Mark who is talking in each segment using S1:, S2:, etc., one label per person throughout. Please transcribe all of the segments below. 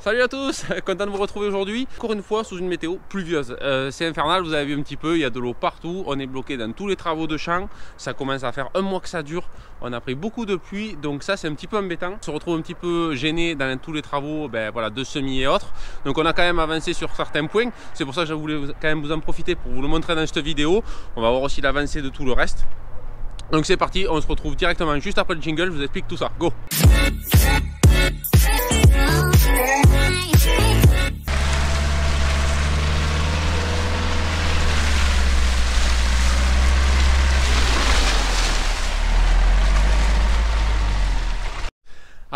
S1: Salut à tous, content de vous retrouver aujourd'hui. Encore une fois sous une météo pluvieuse. C'est infernal, vous avez vu un petit peu, il y a de l'eau partout. On est bloqué dans tous les travaux de champ. Ça commence à faire un mois que ça dure. On a pris beaucoup de pluie, donc ça c'est un petit peu embêtant. On se retrouve un petit peu gêné dans tous les travaux voilà, de semis et autres. Donc on a quand même avancé sur certains points. C'est pour ça que je voulais quand même vous en profiter pour vous le montrer dans cette vidéo. On va voir aussi l'avancée de tout le reste. Donc c'est parti, on se retrouve directement juste après le jingle, je vous explique tout ça. Go!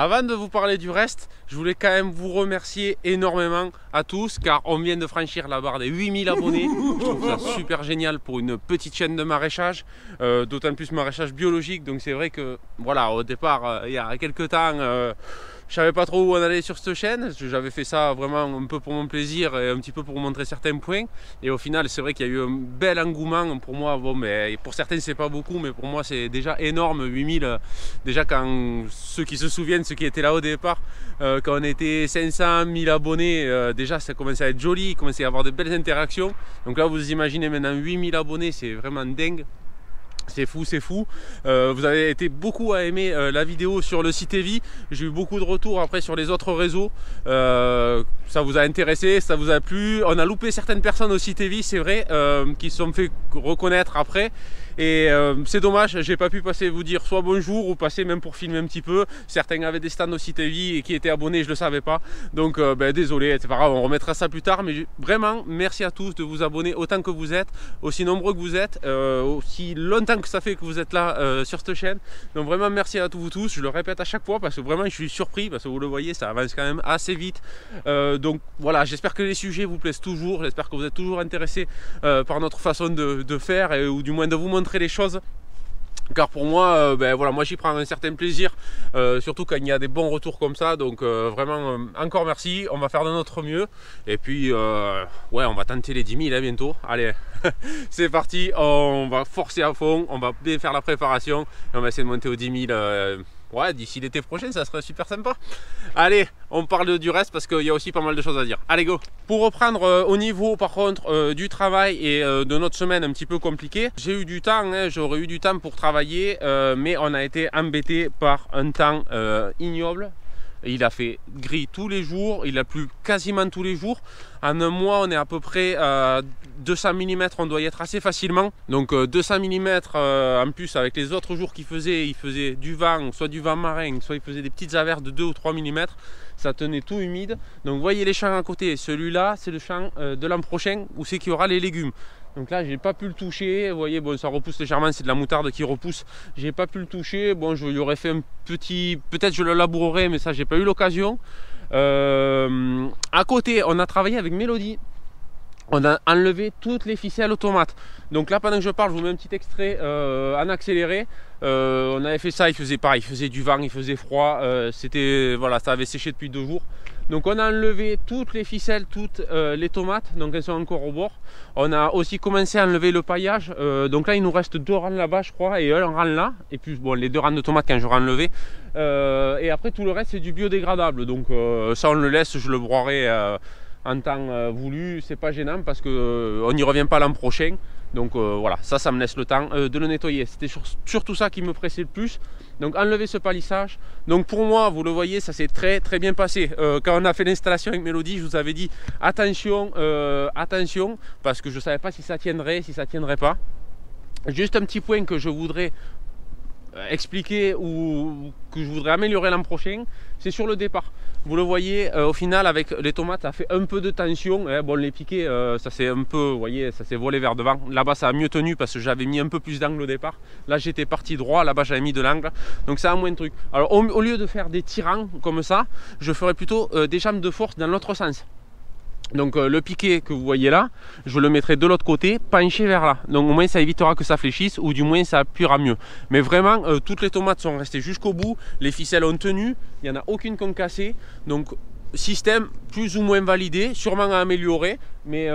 S1: Avant de vous parler du reste, je voulais quand même vous remercier énormément à tous car on vient de franchir la barre des 8000 abonnés. Je trouve ça super génial pour une petite chaîne de maraîchage, d'autant plus maraîchage biologique. Donc c'est vrai que voilà, au départ, il y a quelques temps, je savais pas trop où on allait sur cette chaîne. J'avais fait ça vraiment un peu pour mon plaisir et un petit peu pour montrer certains points. Et au final, c'est vrai qu'il y a eu un bel engouement pour moi. Bon, mais pour certains, c'est pas beaucoup, mais pour moi, c'est déjà énorme. 8000, déjà quand ceux qui se souviennent, ceux qui étaient là au départ, quand on était 500 000 abonnés, déjà ça commençait à être joli, il commençait à y avoir de belles interactions. Donc là, vous imaginez maintenant 8000 abonnés, c'est vraiment dingue. C'est fou, c'est fou. Vous avez été beaucoup à aimer la vidéo sur le site Evi. J'ai eu beaucoup de retours après sur les autres réseaux. Ça vous a intéressé, ça vous a plu. On a loupé certaines personnes au site Evi, c'est vrai, qui se sont fait reconnaître après. Et c'est dommage, j'ai pas pu passer vous dire soit bonjour ou passer même pour filmer un petit peu. Certains avaient des stands au site Evi et qui étaient abonnés, je le savais pas. Donc désolé, c'est pas grave, on remettra ça plus tard. Mais vraiment, merci à tous de vous abonner autant que vous êtes, aussi nombreux que vous êtes, aussi longtemps que ça fait que vous êtes là sur cette chaîne. Donc vraiment merci à tous vous tous, je le répète à chaque fois parce que vraiment je suis surpris, parce que vous le voyez, ça avance quand même assez vite. Donc voilà, j'espère que les sujets vous plaisent toujours, j'espère que vous êtes toujours intéressés par notre façon de faire ou du moins de vous montrer les choses. Car pour moi, voilà, moi j'y prends un certain plaisir, surtout quand il y a des bons retours comme ça. Donc vraiment, encore merci, on va faire de notre mieux. Et puis, ouais, on va tenter les 10 000 hein, bientôt. Allez, c'est parti, on va forcer à fond, on va bien faire la préparation. Et on va essayer de monter aux 10 000. Ouais, d'ici l'été prochain, ça serait super sympa. Allez, on parle du reste parce qu'il y a aussi pas mal de choses à dire. Allez, go! Pour reprendre au niveau, par contre, du travail et de notre semaine un petit peu compliquée, j'ai eu du temps, hein, j'aurais eu du temps pour travailler, mais on a été embêté par un temps ignoble. Il a fait gris tous les jours, il a plu quasiment tous les jours. En un mois, on est à peu près à 200 mm, on doit y être assez facilement. Donc 200 mm en plus avec les autres jours qu'il faisait, il faisait du vent, soit du vent marin, soit il faisait des petites averses de 2 ou 3 mm. Ça tenait tout humide. Donc vous voyez les champs à côté, celui-là c'est le champ de l'an prochain où c'est qu'il y aura les légumes. Donc là, j'ai pas pu le toucher. Vous voyez, bon, ça repousse légèrement, c'est de la moutarde qui repousse. J'ai pas pu le toucher. Bon, je lui aurais fait un petit. Peut-être je le labourerai, mais ça, j'ai pas eu l'occasion. À côté, on a travaillé avec Mélodie. On a enlevé toutes les ficelles automates. Donc là, pendant que je parle, je vous mets un petit extrait en accéléré. On avait fait ça, il faisait pareil, il faisait du vent, il faisait froid. C'était voilà, ça avait séché depuis 2 jours. Donc on a enlevé toutes les ficelles, toutes les tomates, donc elles sont encore au bord. On a aussi commencé à enlever le paillage. Donc là, il nous reste 2 rangs là-bas, je crois, et un rang là. Et puis bon, les 2 rangs de tomates quand j'aurai enlevé. Et après, tout le reste, c'est du biodégradable. Donc ça, on le laisse, je le broierai en temps voulu, c'est pas gênant parce que on n'y revient pas l'an prochain. Donc voilà, ça me laisse le temps de le nettoyer. C'était surtout ça qui me pressait le plus. Donc enlever ce palissage. Donc pour moi, vous le voyez, ça s'est très bien passé. Quand on a fait l'installation avec Mélodie, je vous avais dit attention, attention, parce que je ne savais pas si ça tiendrait, si ça tiendrait pas. Juste un petit point que je voudrais expliquer ou que je voudrais améliorer l'an prochain, c'est sur le départ. Vous le voyez, au final avec les tomates ça fait un peu de tension, hein. Bon, les piquets ça s'est un peu, vous voyez, ça s'est volé vers devant. Là-bas ça a mieux tenu parce que j'avais mis un peu plus d'angle au départ. Là j'étais parti droit, là-bas j'avais mis de l'angle, donc ça a moins de trucs. Alors au lieu de faire des tirants comme ça, je ferais plutôt des jambes de force dans l'autre sens. Donc le piquet que vous voyez là, je le mettrai de l'autre côté, penché vers là. Donc au moins ça évitera que ça fléchisse ou du moins ça appuiera mieux. Mais vraiment, toutes les tomates sont restées jusqu'au bout, les ficelles ont tenu, il n'y en a aucune qui ont cassé. Donc système plus ou moins validé, sûrement à améliorer, mais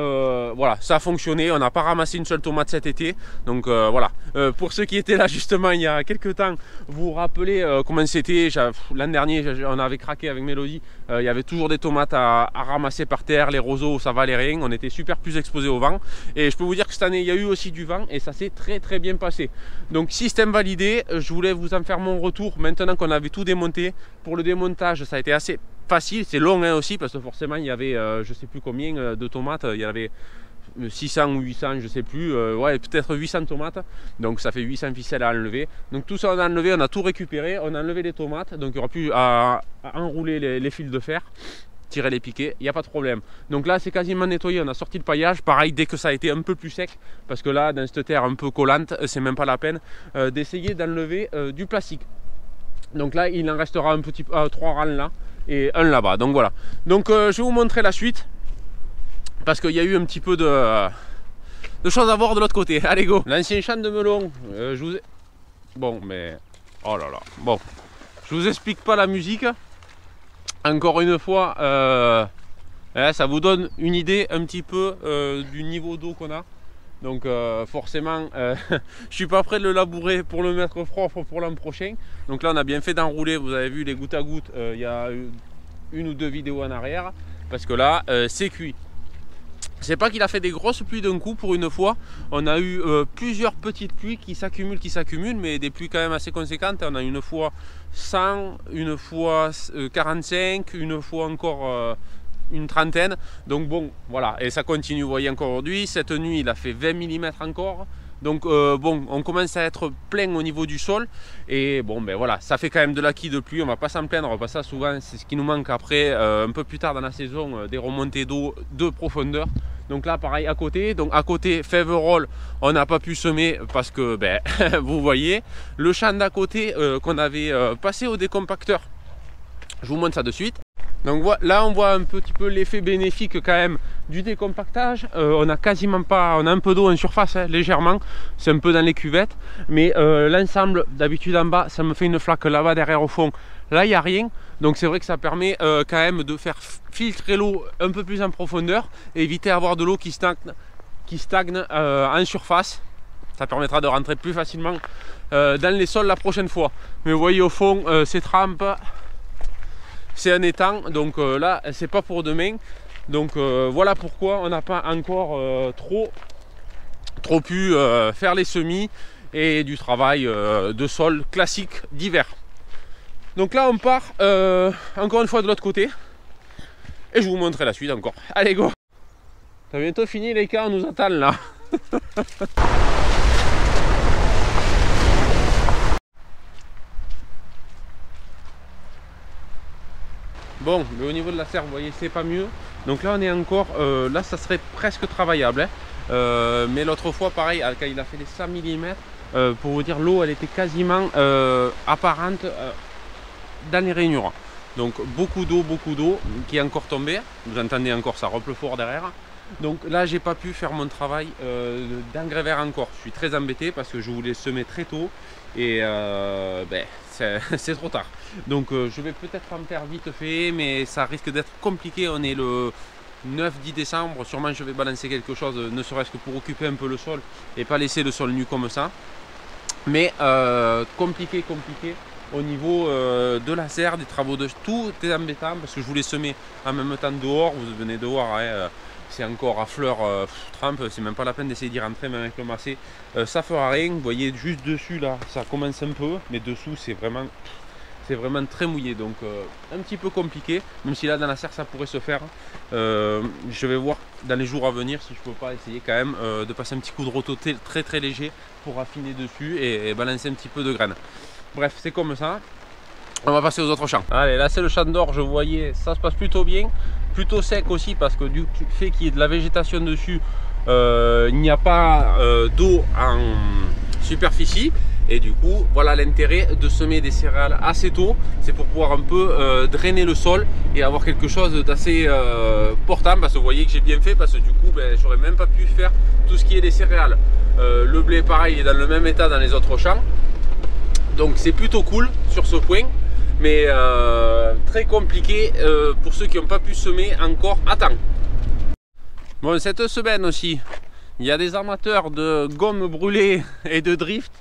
S1: voilà, ça a fonctionné. On n'a pas ramassé une seule tomate cet été, donc voilà. Pour ceux qui étaient là justement il y a quelques temps, vous vous rappelez comment c'était l'an dernier, on avait craqué avec Mélodie, il y avait toujours des tomates à ramasser par terre, les roseaux ça valait rien, on était super plus exposé au vent, et je peux vous dire que cette année il y a eu aussi du vent et ça s'est très bien passé. Donc système validé, je voulais vous en faire mon retour maintenant qu'on avait tout démonté. Pour le démontage ça a été assez facile, c'est long hein, aussi, parce que forcément il y avait je sais plus combien de tomates, il y avait 600 ou 800 je sais plus, ouais peut-être 800 tomates, donc ça fait 800 ficelles à enlever. Donc tout ça on a enlevé, on a tout récupéré, on a enlevé les tomates, donc il n'y aura plus à enrouler les fils de fer, tirer les piquets, il n'y a pas de problème. Donc là c'est quasiment nettoyé, on a sorti le paillage, pareil dès que ça a été un peu plus sec, parce que là dans cette terre un peu collante, c'est même pas la peine d'essayer d'enlever du plastique. Donc là il en restera un petit 3 rangs là et un là-bas, donc voilà. Donc je vais vous montrer la suite parce qu'il y a eu un petit peu de choses à voir de l'autre côté. Allez go. L'ancien champ de melon, je vous ai... bon mais oh là là, bon je vous explique pas la musique encore une fois, ça vous donne une idée un petit peu du niveau d'eau qu'on a. Donc forcément je suis pas prêt de le labourer pour le mettre propre pour l'an prochain. Donc là on a bien fait d'enrouler, vous avez vu les gouttes à gouttes, il y a une ou deux vidéos en arrière, parce que là c'est cuit. C'est pas qu'il a fait des grosses pluies d'un coup pour une fois, on a eu plusieurs petites pluies qui s'accumulent, mais des pluies quand même assez conséquentes. On a une fois 100, une fois 45, une fois encore une trentaine, donc bon voilà, et ça continue. Vous voyez encore aujourd'hui, cette nuit il a fait 20 mm encore, donc bon on commence à être plein au niveau du sol, et bon ben voilà, ça fait quand même de l'acquis de pluie, on va pas s'en plaindre, parce que ça souvent c'est ce qui nous manque après un peu plus tard dans la saison, des remontées d'eau de profondeur. Donc là pareil à côté, donc à côté Fèverolles on n'a pas pu semer parce que ben vous voyez le champ d'à côté qu'on avait passé au décompacteur, je vous montre ça de suite. Donc là on voit un petit peu l'effet bénéfique quand même du décompactage. On a quasiment pas, on a un peu d'eau en surface hein, légèrement, c'est un peu dans les cuvettes, mais l'ensemble d'habitude en bas ça me fait une flaque là-bas derrière au fond, là il n'y a rien. Donc c'est vrai que ça permet quand même de faire filtrer l'eau un peu plus en profondeur et éviter d'avoir de l'eau qui stagne en surface. Ça permettra de rentrer plus facilement dans les sols la prochaine fois. Mais vous voyez au fond ces trempes, c'est un étang, donc là c'est pas pour demain. Donc voilà pourquoi on n'a pas encore trop pu faire les semis et du travail de sol classique d'hiver. Donc là on part encore une fois de l'autre côté et je vous montrerai la suite encore. Allez go. T'as bientôt fini les gars, on nous attend là. Bon, mais au niveau de la serre, vous voyez, c'est pas mieux. Donc là, on est encore... là, ça serait presque travaillable. Hein. Mais l'autre fois, pareil, quand il a fait les 100 mm, pour vous dire, l'eau, elle était quasiment apparente dans les rainures. Donc beaucoup d'eau qui est encore tombée. Vous entendez encore, ça repleut fort derrière. Donc là, j'ai pas pu faire mon travail d'engrais vert encore. Je suis très embêté parce que je voulais semer très tôt. Et ben, c'est trop tard. Donc je vais peut-être en faire vite fait, mais ça risque d'être compliqué. On est le 9-10 décembre, sûrement je vais balancer quelque chose, ne serait-ce que pour occuper un peu le sol et pas laisser le sol nu comme ça. Mais compliqué au niveau de la serre, des travaux de tout est embêtant parce que je voulais semer en même temps dehors. Vous venez de voir, hein, c'est encore à fleur trempe, c'est même pas la peine d'essayer d'y rentrer, même avec le macé, ça fera rien. Vous voyez juste dessus là, ça commence un peu, mais dessous c'est vraiment très mouillé, donc un petit peu compliqué, même si là dans la serre ça pourrait se faire. Je vais voir dans les jours à venir si je peux pas essayer quand même de passer un petit coup de roto très léger pour affiner dessus et balancer un petit peu de graines. Bref, c'est comme ça. On va passer aux autres champs. Allez, là c'est le champ d'orge, vous voyez, ça se passe plutôt bien, plutôt sec aussi parce que du fait qu'il y ait de la végétation dessus, il n'y a pas d'eau en superficie. Et du coup, voilà l'intérêt de semer des céréales assez tôt, c'est pour pouvoir un peu drainer le sol et avoir quelque chose d'assez portable. Parce que vous voyez que j'ai bien fait, parce que du coup, ben, j'aurais même pas pu faire tout ce qui est des céréales. Le blé, pareil, est dans le même état dans les autres champs. Donc c'est plutôt cool sur ce point. mais très compliqué pour ceux qui n'ont pas pu semer encore à temps. Bon, cette semaine aussi, il y a des amateurs de gomme brûlée et de drift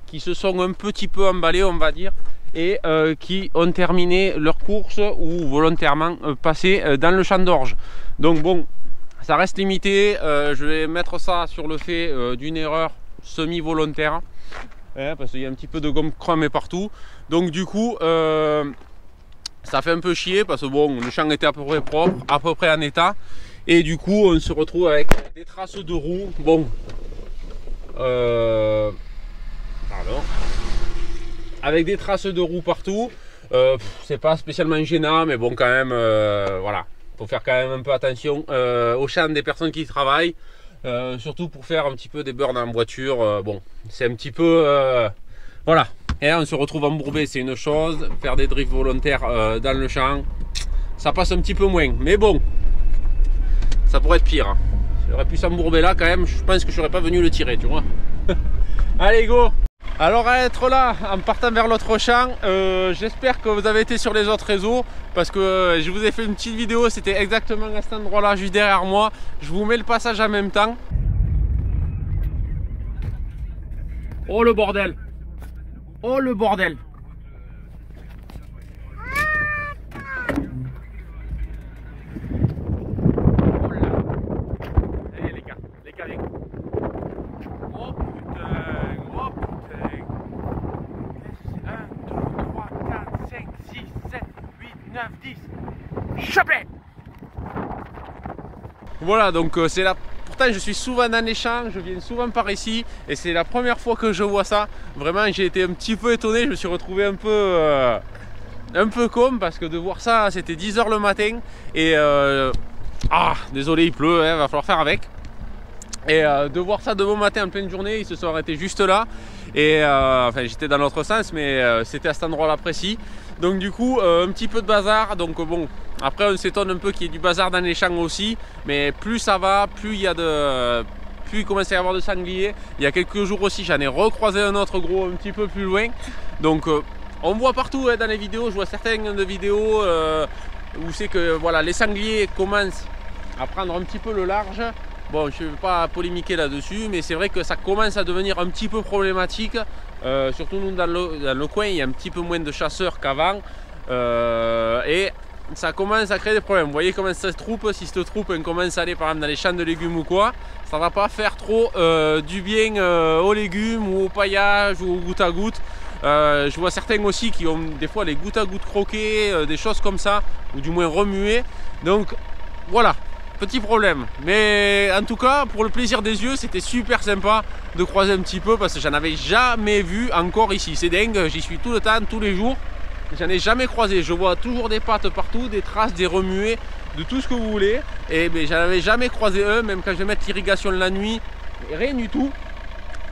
S1: qui se sont un petit peu emballés, on va dire, et qui ont terminé leur course ou volontairement passé dans le champ d'orge. Donc bon, ça reste limité. Je vais mettre ça sur le fait d'une erreur semi-volontaire, parce qu'il y a un petit peu de gomme cramée partout. Donc du coup, ça fait un peu chier parce que bon, le champ était à peu près propre, à peu près en état. Et du coup, on se retrouve avec des traces de roues. Bon, pardon. Avec des traces de roues partout. C'est pas spécialement gênant, mais bon, quand même, voilà. Faut faire quand même un peu attention au champ des personnes qui y travaillent. Surtout pour faire un petit peu des burns en voiture. Bon, c'est un petit peu... voilà. Et là, on se retrouve embourbé, c'est une chose. Faire des drifts volontaires dans le champ, ça passe un petit peu moins. Mais bon, ça pourrait être pire. J'aurais pu s'embourber là quand même, je pense que je n'aurais pas venu le tirer, tu vois. Allez, go! Alors à être là, en partant vers l'autre champ, j'espère que vous avez été sur les autres réseaux, parce que je vous ai fait une petite vidéo, c'était exactement à cet endroit là, juste derrière moi. Je vous mets le passage en même temps. Oh le bordel! Oh le bordel! Voilà, donc c'est là. Pourtant, je suis souvent dans les champs, je viens souvent par ici et c'est la première fois que je vois ça. Vraiment, j'ai été un petit peu étonné, je me suis retrouvé un peu con parce que de voir ça, c'était 10 h le matin et désolé, il pleut, hein, va falloir faire avec. Et de voir ça de bon matin en pleine journée, ils se sont arrêtés juste là. Et enfin, j'étais dans l'autre sens, mais c'était à cet endroit-là précis. Donc du coup, un petit peu de bazar. Donc bon, après on s'étonne un peu qu'il y ait du bazar dans les champs aussi. Mais plus ça va, plus il y a plus il commence à y avoir de sangliers. Il y a quelques jours aussi, j'en ai recroisé un autre gros un petit peu plus loin. Donc on voit partout dans les vidéos, je vois certaines de vidéos où c'est que voilà, les sangliers commencent à prendre un petit peu le large. Bon, je ne vais pas polémiquer là-dessus, mais c'est vrai que ça commence à devenir un petit peu problématique. Surtout nous dans le coin, il y a un petit peu moins de chasseurs qu'avant. Et ça commence à créer des problèmes. Vous voyez comment ça se troupe, si cette troupe on commence à aller par exemple dans les champs de légumes ou quoi, ça ne va pas faire trop du bien aux légumes ou au paillage ou au goutte à goutte. Je vois certains aussi qui ont des fois les gouttes à goutte croquées, des choses comme ça, ou du moins remuées. Donc voilà. Petit problème, mais en tout cas pour le plaisir des yeux c'était super sympa de croiser un petit peu parce que j'en avais jamais vu encore ici. C'est dingue, j'y suis tout le temps, tous les jours, j'en ai jamais croisé. Je vois toujours des pattes partout, des traces, des remués, de tout ce que vous voulez, et ben, j'en avais jamais croisé un, même quand je vais mettre l'irrigation la nuit, rien du tout.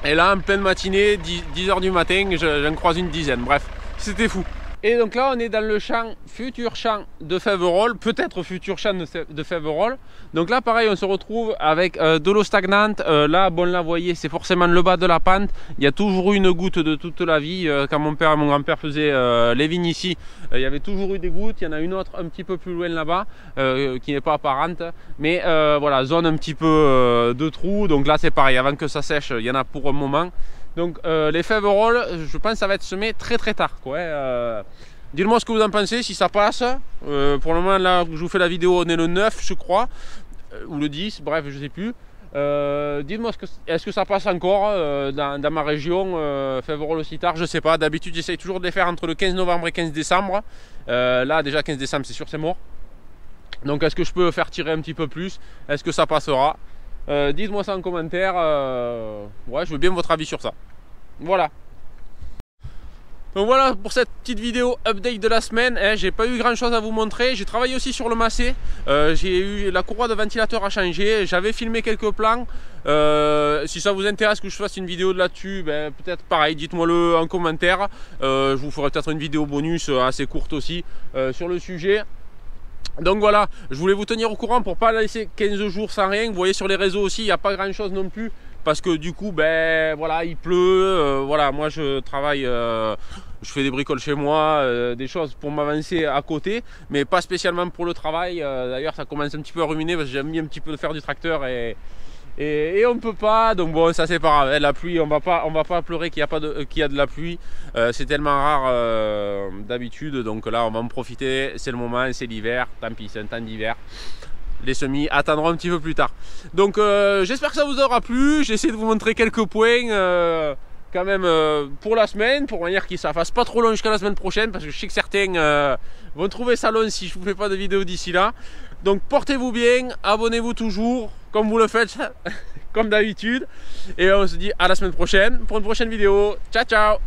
S1: Et là en pleine matinée, 10 h du matin, j'en croise une dizaine. Bref, c'était fou. Et donc là on est dans le champ, futur champ de Fèverolles, peut-être futur champ de Fèverolles. Donc là pareil, on se retrouve avec de l'eau stagnante. Là, bon là vous voyez, c'est forcément le bas de la pente. Il y a toujours eu une goutte de toute la vie. Quand mon père et mon grand-père faisaient les vignes ici, il y avait toujours eu des gouttes. Il y en a une autre un petit peu plus loin là-bas, qui n'est pas apparente. Mais voilà, zone un petit peu de trou. Donc là c'est pareil, avant que ça sèche, il y en a pour un moment. Donc les Fèverolles, je pense que ça va être semé très tard, quoi. Dites-moi ce que vous en pensez, si ça passe. Pour le moment, là, je vous fais la vidéo, on est le 9, je crois, ou le 10, bref, je sais plus. Dites-moi, est-ce que ça passe encore dans ma région, Fèverolles aussi tard, je sais pas. D'habitude, j'essaye toujours de les faire entre le 15 novembre et 15 décembre. Là, déjà, 15 décembre, c'est sûr, c'est mort. Donc, est-ce que je peux faire tirer un petit peu plus? Est-ce que ça passera? Dites-moi ça en commentaire. Ouais, je veux bien votre avis sur ça. Voilà. Donc voilà pour cette petite vidéo update de la semaine. J'ai pas eu grand chose à vous montrer. J'ai travaillé aussi sur le massé. J'ai eu la courroie de ventilateur à changer. J'avais filmé quelques plans. Si ça vous intéresse que je fasse une vidéo là-dessus, ben, peut-être pareil, dites-moi le en commentaire. Je vous ferai peut-être une vidéo bonus assez courte aussi sur le sujet. Donc voilà, je voulais vous tenir au courant pour pas laisser 15 jours sans rien. Vous voyez sur les réseaux aussi, il n'y a pas grand chose non plus. Parce que du coup, ben voilà, il pleut. Voilà, moi je travaille, je fais des bricoles chez moi, des choses pour m'avancer à côté, mais pas spécialement pour le travail. D'ailleurs, ça commence un petit peu à ruminer parce que j'ai mis un petit peu de faire du tracteur et on ne peut pas. Donc bon, ça c'est pas grave. La pluie, on va pas pleurer qu'il y a de la pluie. C'est tellement rare d'habitude. Donc là, on va en profiter. C'est le moment, c'est l'hiver. Tant pis, c'est un temps d'hiver. Les semis attendront un petit peu plus tard. Donc j'espère que ça vous aura plu. J'essaie de vous montrer quelques points quand même pour la semaine, pour manière que ça fasse pas trop long jusqu'à la semaine prochaine, parce que je sais que certains vont trouver ça long si je vous fais pas de vidéo d'ici là. Donc portez-vous bien, abonnez-vous toujours comme vous le faites comme d'habitude, et on se dit à la semaine prochaine pour une prochaine vidéo. Ciao ciao.